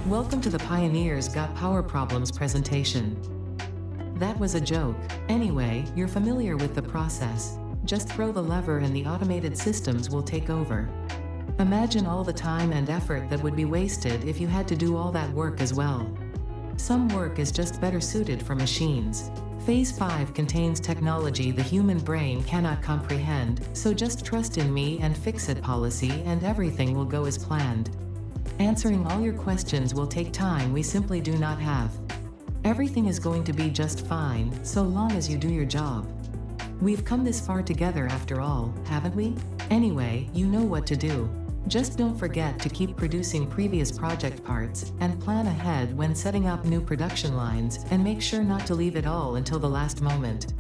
Welcome to the Pioneers Got Power Problems presentation. That was a joke. Anyway, you're familiar with the process. Just throw the lever and the automated systems will take over. Imagine all the time and effort that would be wasted if you had to do all that work as well. Some work is just better suited for machines. Phase 5 contains technology the human brain cannot comprehend, so just trust in me and fix it policy and everything will go as planned. Answering all your questions will take time we simply do not have. Everything is going to be just fine, so long as you do your job. We've come this far together after all, haven't we? Anyway, you know what to do. Just don't forget to keep producing previous project parts, and plan ahead when setting up new production lines, and make sure not to leave it all until the last moment.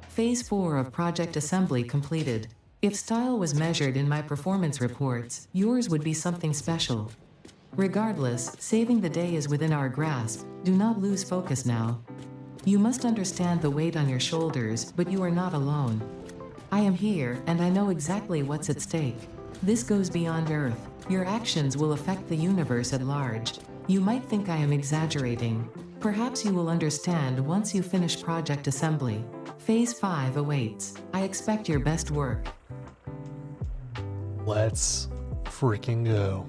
Phase 4 of project assembly completed. If style was measured in my performance reports, yours would be something special. Regardless, saving the day is within our grasp. Do not lose focus now. You must understand the weight on your shoulders, but you are not alone. I am here, and I know exactly what's at stake. This goes beyond Earth. Your actions will affect the universe at large. You might think I am exaggerating. Perhaps you will understand once you finish project assembly. Phase 5 awaits. I expect your best work. Let's freaking go.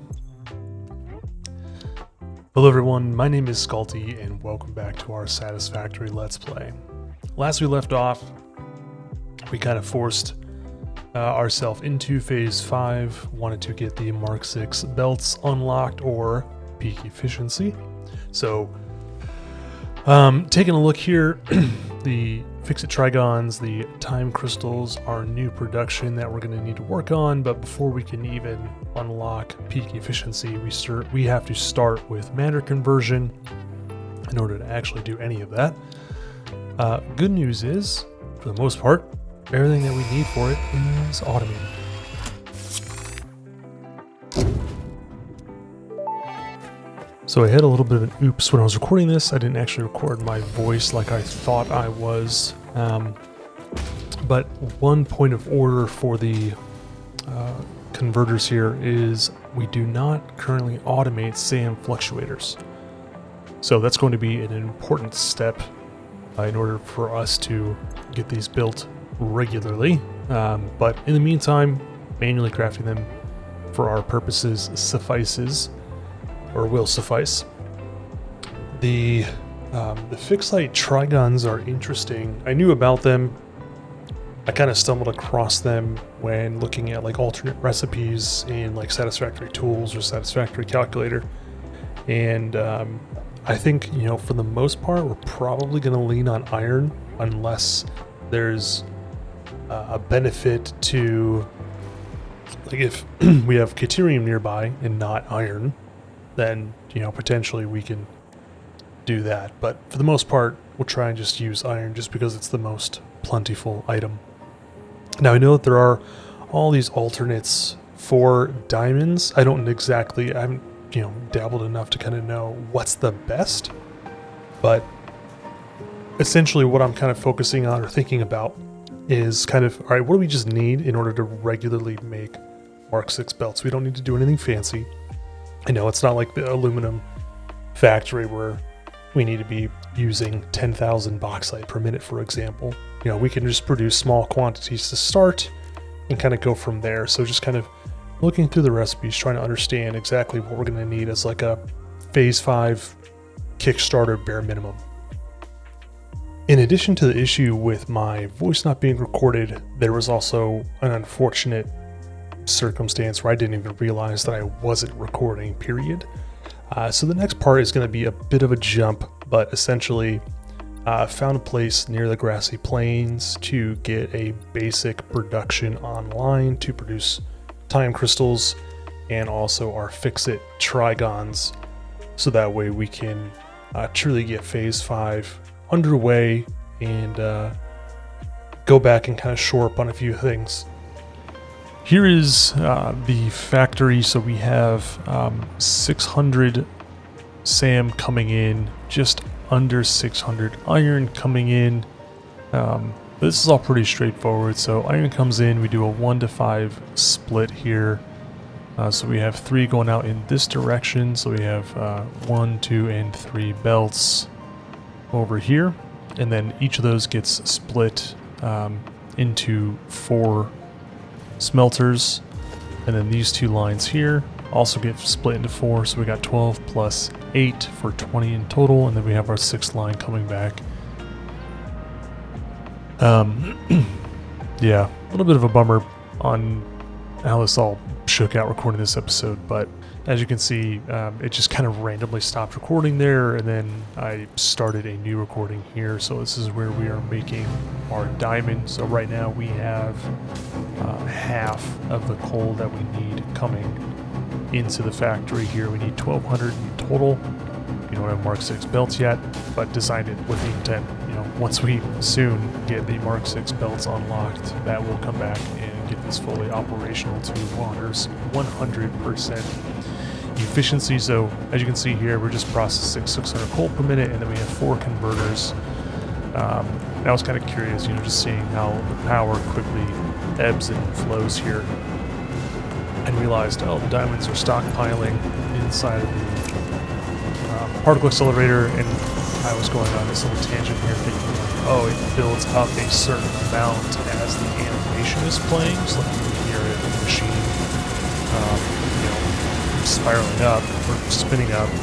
Hello everyone, my name is Scalti and welcome back to our Satisfactory Let's Play. Last we left off, we kind of forced ourselves into Phase 5, wanted to get the MK6 Belts unlocked or peak efficiency. So, taking a look here, the Fix-It Trigons, the Time Crystals are new production that we're going to need to work on, but before we can even unlock peak efficiency, we have to start with matter conversion in order to actually do any of that. Good news is, for the most part, everything that we need for it is automated. So I had a little bit of an oops when I was recording this. I didn't actually record my voice like I thought I was. But one point of order for the converters here is we do not currently automate SAM fluctuators. So that's going to be an important step in order for us to get these built regularly. But in the meantime, manually crafting them for our purposes suffices. Or will suffice. The Fix-It Trigons are interesting. I knew about them. I kind of stumbled across them when looking at like alternate recipes in like Satisfactory Tools or Satisfactory Calculator. And I think, you know, for the most part, we're probably going to lean on iron unless there's a benefit to, like if we have Caterium nearby and not iron, then, you know, potentially we can do that. But for the most part, we'll try and just use iron just because it's the most plentiful item. Now, I know that there are all these alternates for diamonds. I haven't, you know, dabbled enough to kind of know what's the best. But essentially what I'm kind of focusing on or thinking about is kind of, all right, what do we just need in order to regularly make MK6 belts? We don't need to do anything fancy. I know it's not like the aluminum factory where we need to be using 10,000 bauxite per minute, for example. You know, we can just produce small quantities to start and kind of go from there. So just kind of looking through the recipes, trying to understand exactly what we're going to need as like a phase 5 Kickstarter bare minimum. In addition to the issue with my voice not being recorded, there was also an unfortunate circumstance where I didn't even realize that I wasn't recording, period. So the next part is going to be a bit of a jump, but essentially found a place near the grassy plains to get a basic production online to produce time crystals and also our fix-it trigons, so that way we can truly get phase 5 underway and go back and kind of shore up on a few things. Here is the factory. So we have 600 SAM coming in, just under 600 iron coming in. This is all pretty straightforward. So iron comes in, we do a 1-to-5 split here. So we have 3 going out in this direction. So we have 1, 2, and 3 belts over here, and then each of those gets split into 4 smelters, and then these 2 lines here also get split into 4, so we got 12 plus 8 for 20 in total, and then we have our 6th line coming back. Yeah, a little bit of a bummer on how this all shook out recording this episode, but as you can see, it just kind of randomly stopped recording there, and then I started a new recording here. So this is where we are making our diamond. So right now we have half of the coal that we need coming into the factory here. We need 1,200 in total. We don't have Mark 6 belts yet, but designed it with the intent, you know, once we soon get the Mark 6 belts unlocked, that will come back and get this fully operational to 100% efficiency. So as you can see here, we're just processing 600 coal per minute, and then we have 4 converters. I was kind of curious, you know, just seeing how the power quickly ebbs and flows here, and realized, oh, the diamonds are stockpiling inside of the particle accelerator, and I was going on this little tangent here thinking, oh, it builds up a certain amount as the animation is playing, so like you can hear it in the machine, you know, spiraling up or spinning up, and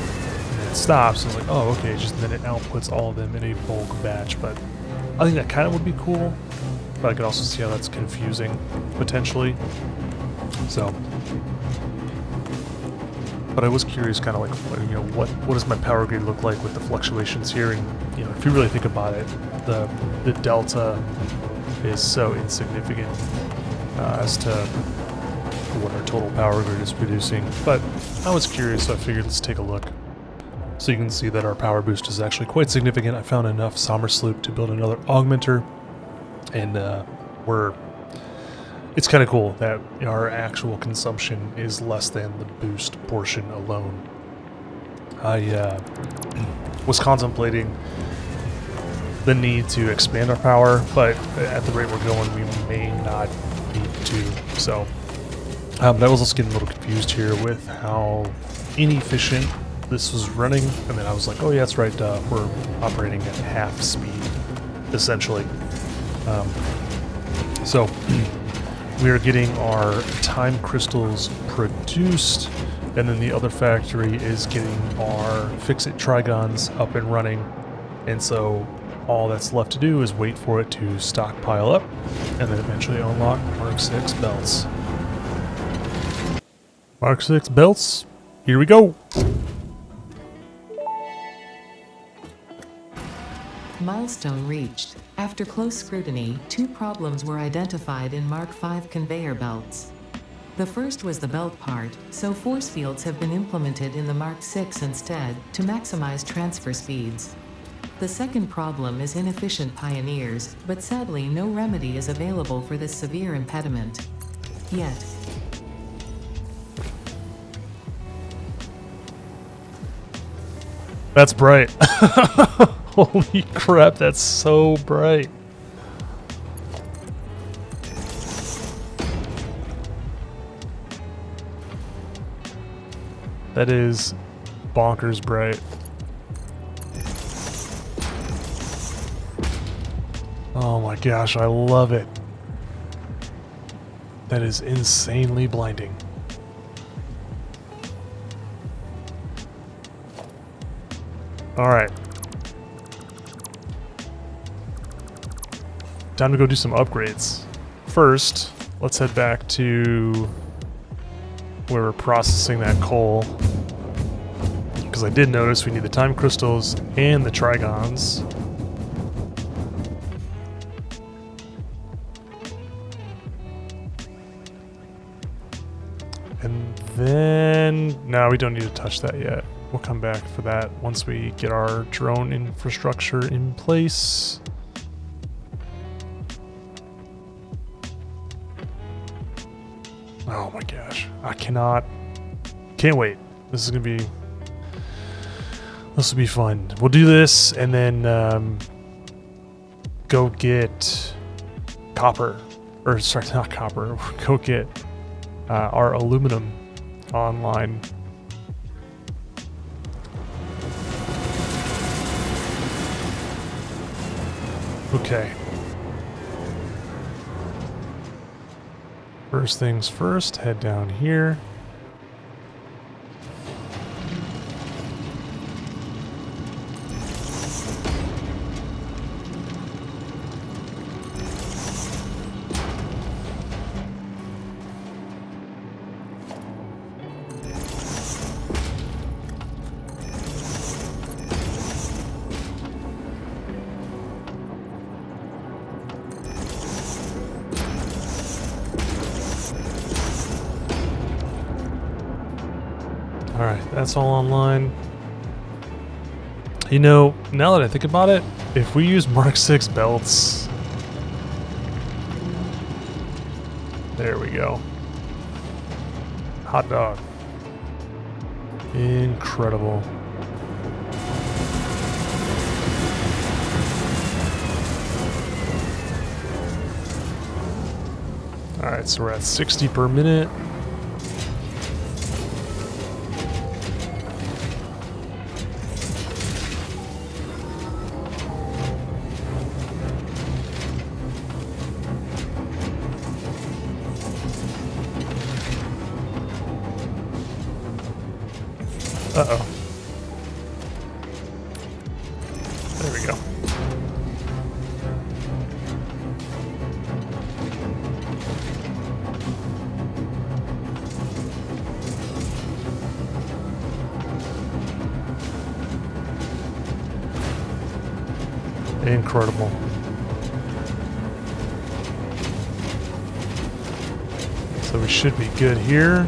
then it stops. It's like, oh, okay, just then it outputs all of them in a bulk batch. But I think that kind of would be cool, but I could also see how that's confusing potentially. So, but I was curious, kind of like, you know, what does my power grid look like with the fluctuations here? And you know, if you really think about it, the delta is so insignificant as to what our total power grid is producing. But I was curious, so I figured let's take a look. So you can see that our power boost is actually quite significant. I found enough Sommersloop to build another augmenter, and it's kind of cool that our actual consumption is less than the boost portion alone. I was contemplating the need to expand our power, but at the rate we're going, we may not need to. So I was also getting a little confused here with how inefficient this was running, and then I was like, oh yeah, that's right, we're operating at half speed, essentially. So we are getting our time crystals produced, and then the other factory is getting our fix-it trigons up and running, and so all that's left to do is wait for it to stockpile up, and then eventually unlock Mark 6 belts. Mark 6 belts, here we go! Milestone reached. After close scrutiny, 2 problems were identified in Mark 5 conveyor belts. The first was the belt part, so force fields have been implemented in the Mark 6 instead, to maximize transfer speeds. The second problem is inefficient pioneers, but sadly no remedy is available for this severe impediment. Yet. That's bright. Holy crap, that's so bright. That is bonkers bright. my gosh, I love it. That is insanely blinding. All right. Time to go do some upgrades. First, let's head back to where we're processing that coal. Because I did notice we need the time crystals and the trigons. And then, no, we don't need to touch that yet. We'll come back for that once we get our drone infrastructure in place. Oh my gosh, I can't wait. This will be fun. We'll do this and then go get copper, or sorry, not copper. Go get our aluminum online. Okay. First things first, head down here. Alright, that's all online. You know, now that I think about it, if we use MK6 belts... There we go. Hot dog. Incredible. Alright, so we're at 60 per minute. Uh-oh. There we go. Incredible. So we should be good here.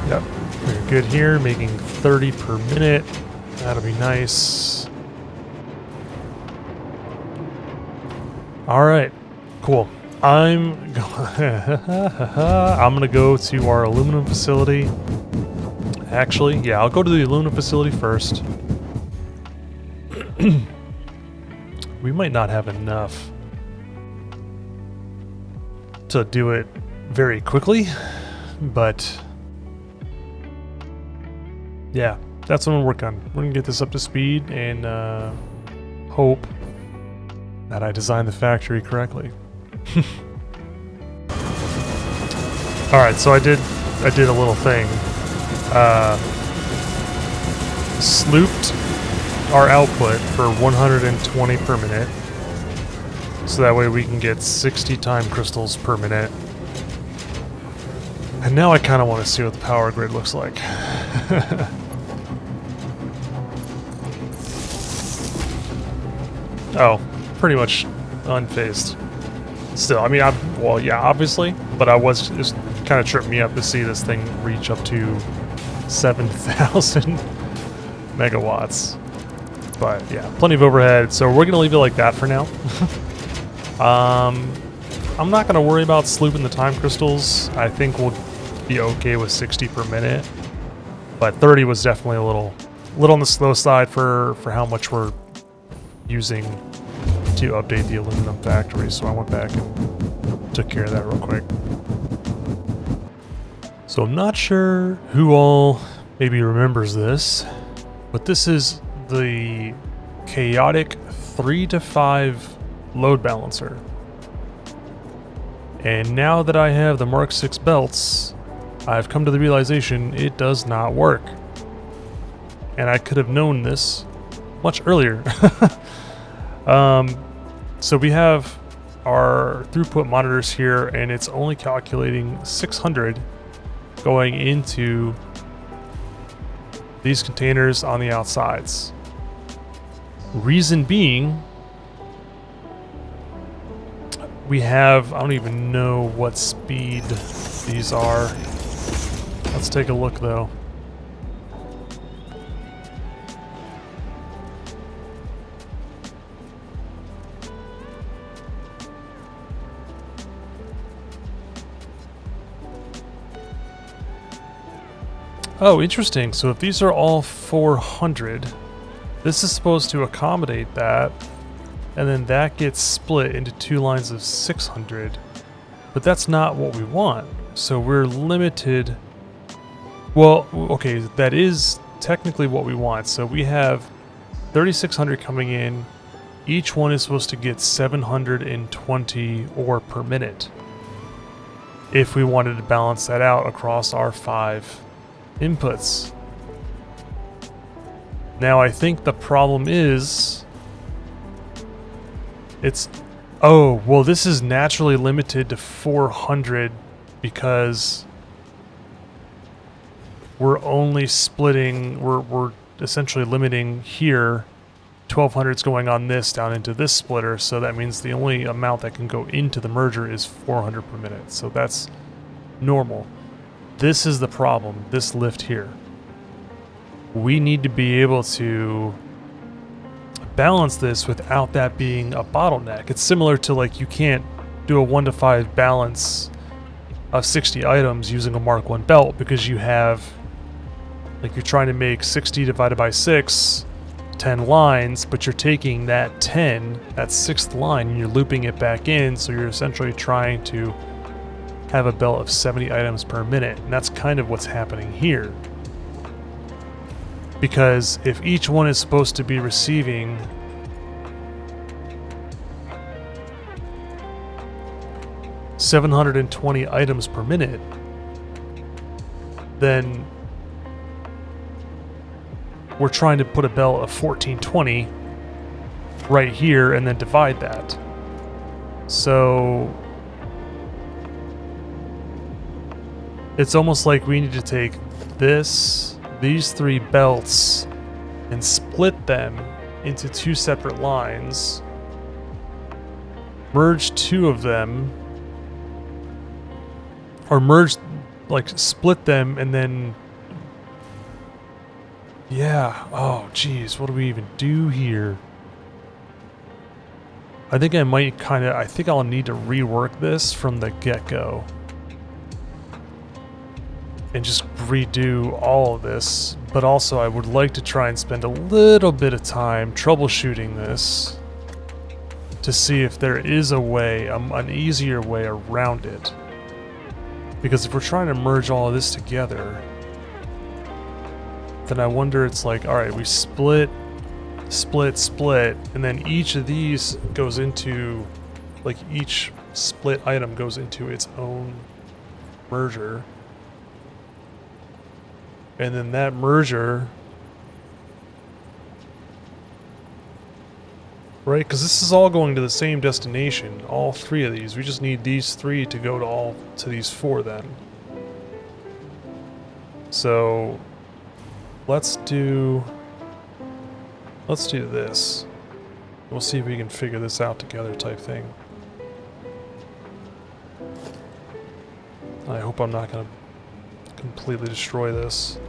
Yep, we're good here, making 30 per minute. That'll be nice. All right, cool. I'm gonna go to our aluminum facility. Actually, yeah, I'll go to the aluminum facility first. We might not have enough to do it very quickly, but yeah, that's what I'm gonna work on. We're gonna get this up to speed and hope that I designed the factory correctly. All right, so I did a little thing. Slooped our output for 120 per minute, so that way we can get 60 time crystals per minute. And now I kind of want to see what the power grid looks like. Oh, pretty much unfazed. Still, I mean, well, yeah, obviously, but I was just kind of tripped me up to see this thing reach up to 7,000 megawatts. But yeah, plenty of overhead, so we're gonna leave it like that for now. I'm not gonna worry about slooping the time crystals. I think we'll be okay with 60 per minute, but 30 was definitely a little on the slow side for how much we're using to update the aluminum factory. So I went back and took care of that real quick. So So I'm not sure who all maybe remembers this, but this is the chaotic 3 to 5 load balancer. And now that I have the Mark 6 belts, I've come to the realization it does not work. And I could have known this much earlier. So we have our throughput monitors here, and it's only calculating 600 going into these containers on the outsides. Reason being, we have, I don't even know what speed these are. Let's take a look though. Oh, interesting. So if these are all 400, this is supposed to accommodate that, and then that gets split into 2 lines of 600. But that's not what we want. So we're limited. Well, okay, that is technically what we want. So we have 3,600 coming in. Each one is supposed to get 720 ore per minute if we wanted to balance that out across our 5 inputs. Now I think the problem is oh, well, this is naturally limited to 400 because we're only splitting, we're essentially limiting here 1200's going on this down into this splitter, so that means the only amount that can go into the merger is 400 per minute. So that's normal. This is the problem, this lift here. We need to be able to balance this without that being a bottleneck. It's similar to, like, you can't do a 1 to 5 balance of 60 items using a Mark 1 belt because you have, like, you're trying to make 60 divided by 6, 10 lines, but you're taking that 10, that 6th line, and you're looping it back in, so you're essentially trying to have a belt of 70 items per minute, and that's kind of what's happening here. Because if each one is supposed to be receiving $720 items per minute, then we're trying to put a belt of 1420 right here and then divide that. So it's almost like we need to take these 3 belts and split them into 2 separate lines, merge 2 of them, or split them, and then, yeah, oh geez, what do we even do here? I think I think I'll need to rework this from the get-go and just redo all of this, but also I would like to try and spend a little bit of time troubleshooting this to see if there is a way, an easier way around it. Because if we're trying to merge all of this together, then I wonder, it's like, alright, we split, and then each of these goes into, like, each split item goes into its own merger. And then that merger, right? Because this is all going to the same destination, all 3 of these. We just need these 3 to go to these 4 then. So let's do this. We'll see if we can figure this out together type thing. I hope I'm not going to completely destroy this.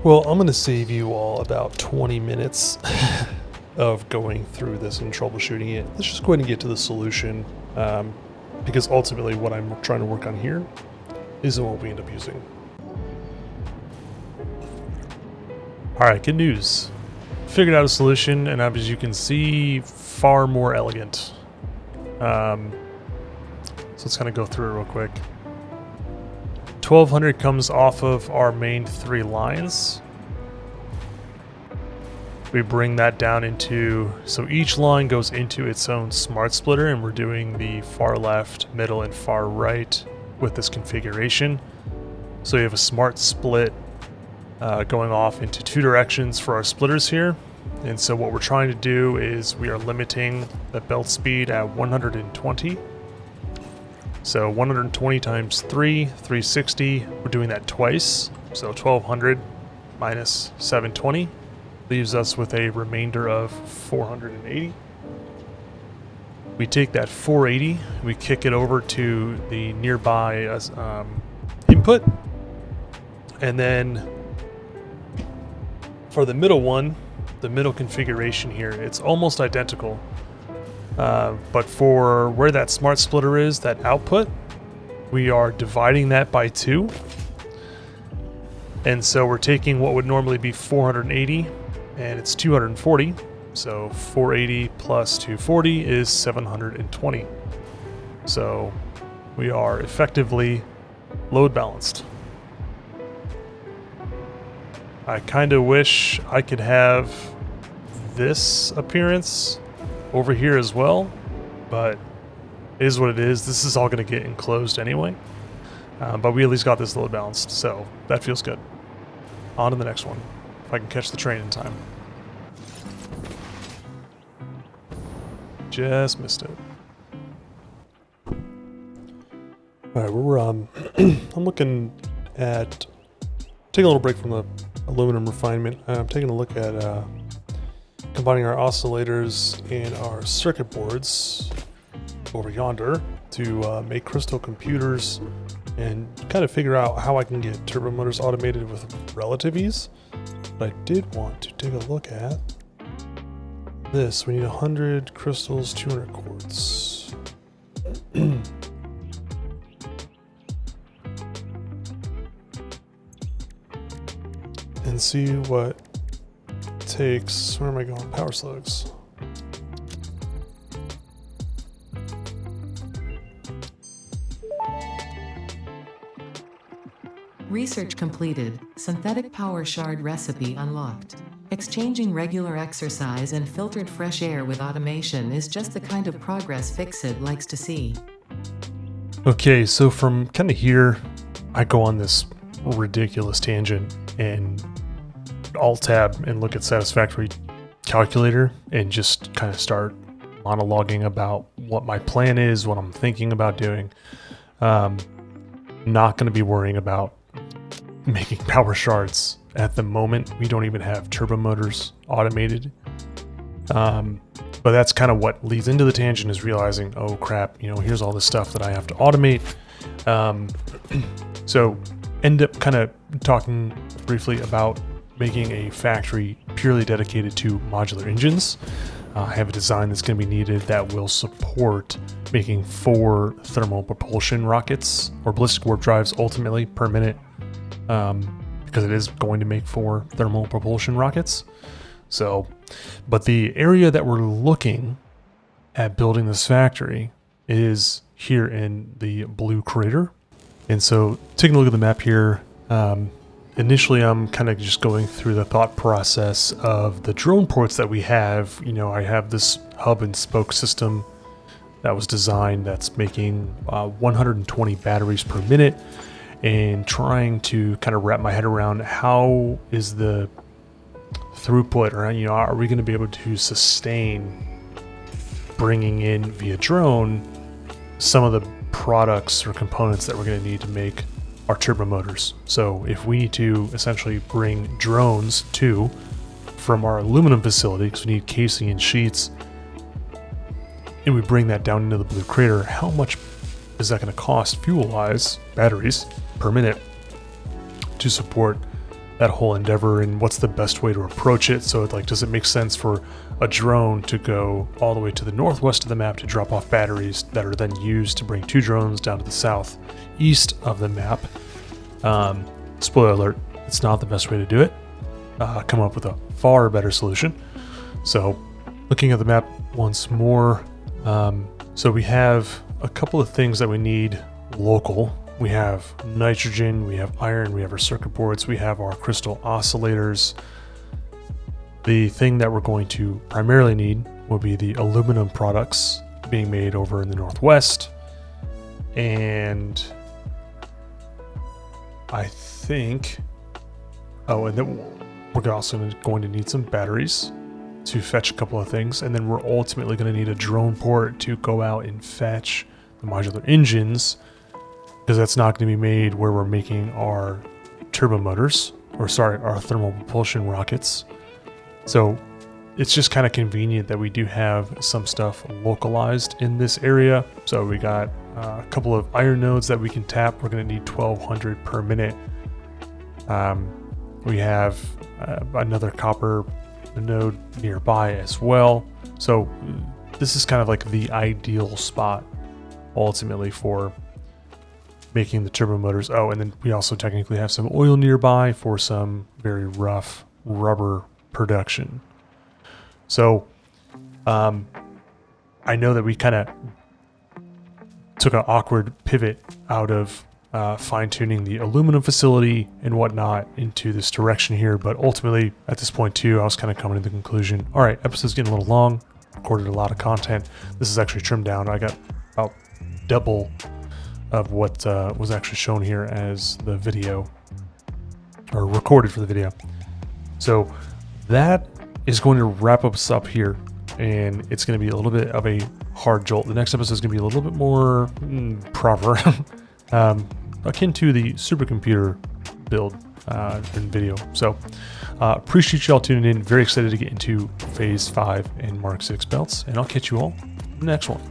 Well, I'm going to save you all about 20 minutes of going through this and troubleshooting it. Let's just go ahead and get to the solution, because ultimately what I'm trying to work on here isn't what we end up using. Alright, good news. Figured out a solution, and as you can see, far more elegant. So let's kind of go through it real quick. 1200 comes off of our main 3 lines. We bring that down into, so each line goes into its own smart splitter, and we're doing the far left, middle, and far right with this configuration. So you have a smart split going off into 2 directions for our splitters here. And so what we're trying to do is we are limiting the belt speed at 120. So 120 times 3, 360. We're doing that twice. So 1200 minus 720 leaves us with a remainder of 480. We take that 480, we kick it over to the nearby input, and then for the middle one, the middle configuration here, it's almost identical. But for where that smart splitter is, that output, we are dividing that by 2. And so we're taking what would normally be 480, and it's 240. So 480 plus 240 is 720. So we are effectively load balanced. I kind of wish I could have this appearance over here as well, but it is what it is. This is all going to get enclosed anyway, but we at least got this load balanced, so that feels good. On to the next one, if I can catch the train in time. Just missed it. All right, we're I'm looking at taking a little break from the aluminum refinement. I'm taking a look at combining our oscillators and our circuit boards over yonder to make crystal computers and kind of figure out how I can get turbo motors automated with relative ease. But I did want to take a look at this. We need 100 crystals, 200 quartz. And see what it takes. Where am I going? Power slugs. Research completed. Synthetic power shard recipe unlocked. Exchanging regular exercise and filtered fresh air with automation is just the kind of progress Fixit likes to see. Okay, so from kind of here, I go on this ridiculous tangent and Alt-tab and look at Satisfactory calculator and just kind of start monologuing about what my plan is, what I'm thinking about doing. Not going to be worrying about making power shards at the moment. We don't even have turbo motors automated. But that's kind of what leads into the tangent, is realizing, oh crap, here's all this stuff that I have to automate. So end up kind of talking briefly about making a factory purely dedicated to modular engines. I have a design that's going to be needed that will support making 4 thermal propulsion rockets or ballistic warp drives ultimately per minute, because it is going to make 4 thermal propulsion rockets. So, but the area that we're looking at building this factory is here in the blue crater. And so taking a look at the map here, initially I'm kind of just going through the thought process of the drone ports that we have. I have this hub and spoke system that was designed that's making 120 batteries per minute, and trying to kind of wrap my head around how is the throughput, or are we going to be able to sustain bringing in via drone some of the products or components that we're going to need to make our turbo motors. So if we need to essentially bring drones from our aluminum facility, because we need casing and sheets, and we bring that down into the blue crater, how much is that going to cost fuel-wise, batteries, per minute to support that whole endeavor, and what's the best way to approach it? So does it make sense for a drone to go all the way to the northwest of the map to drop off batteries that are then used to bring 2 drones down to the southeast of the map? Spoiler alert, it's not the best way to do it. Come up with a far better solution. So looking at the map once more, so we have a couple of things that we need local. we have nitrogen, we have iron, we have our circuit boards, we have our crystal oscillators. The thing that we're going to primarily need will be the aluminum products being made over in the Northwest. And I think, oh, and then we're also going to need some batteries to fetch a couple of things. And then we're ultimately going to need a drone port to go out and fetch the modular engines, because that's not going to be made where we're making our turbo motors, or sorry, our thermal propulsion rockets. So it's just kind of convenient that we do have some stuff localized in this area. So we got a couple of iron nodes that we can tap. We're going to need 1200 per minute. We have another copper node nearby as well. So this is kind of like the ideal spot ultimately for making the turbo motors. Oh, and then we also technically have some oil nearby for some very rough rubber production. So I know that we kind of took an awkward pivot out of fine-tuning the aluminum facility and whatnot into this direction here, but ultimately at this point too, I was kind of coming to the conclusion, all right, episode's getting a little long, recorded a lot of content. This is actually trimmed down. I got about double of what was actually shown here as the video, or recorded for the video. So that is going to wrap us up here, and it's going to be a little bit of a hard jolt. The next episode is going to be a little bit more proper, akin to the supercomputer build in video. So appreciate y'all tuning in. Very excited to get into Phase 5 and Mark 6 belts, and I'll catch you all in the next one.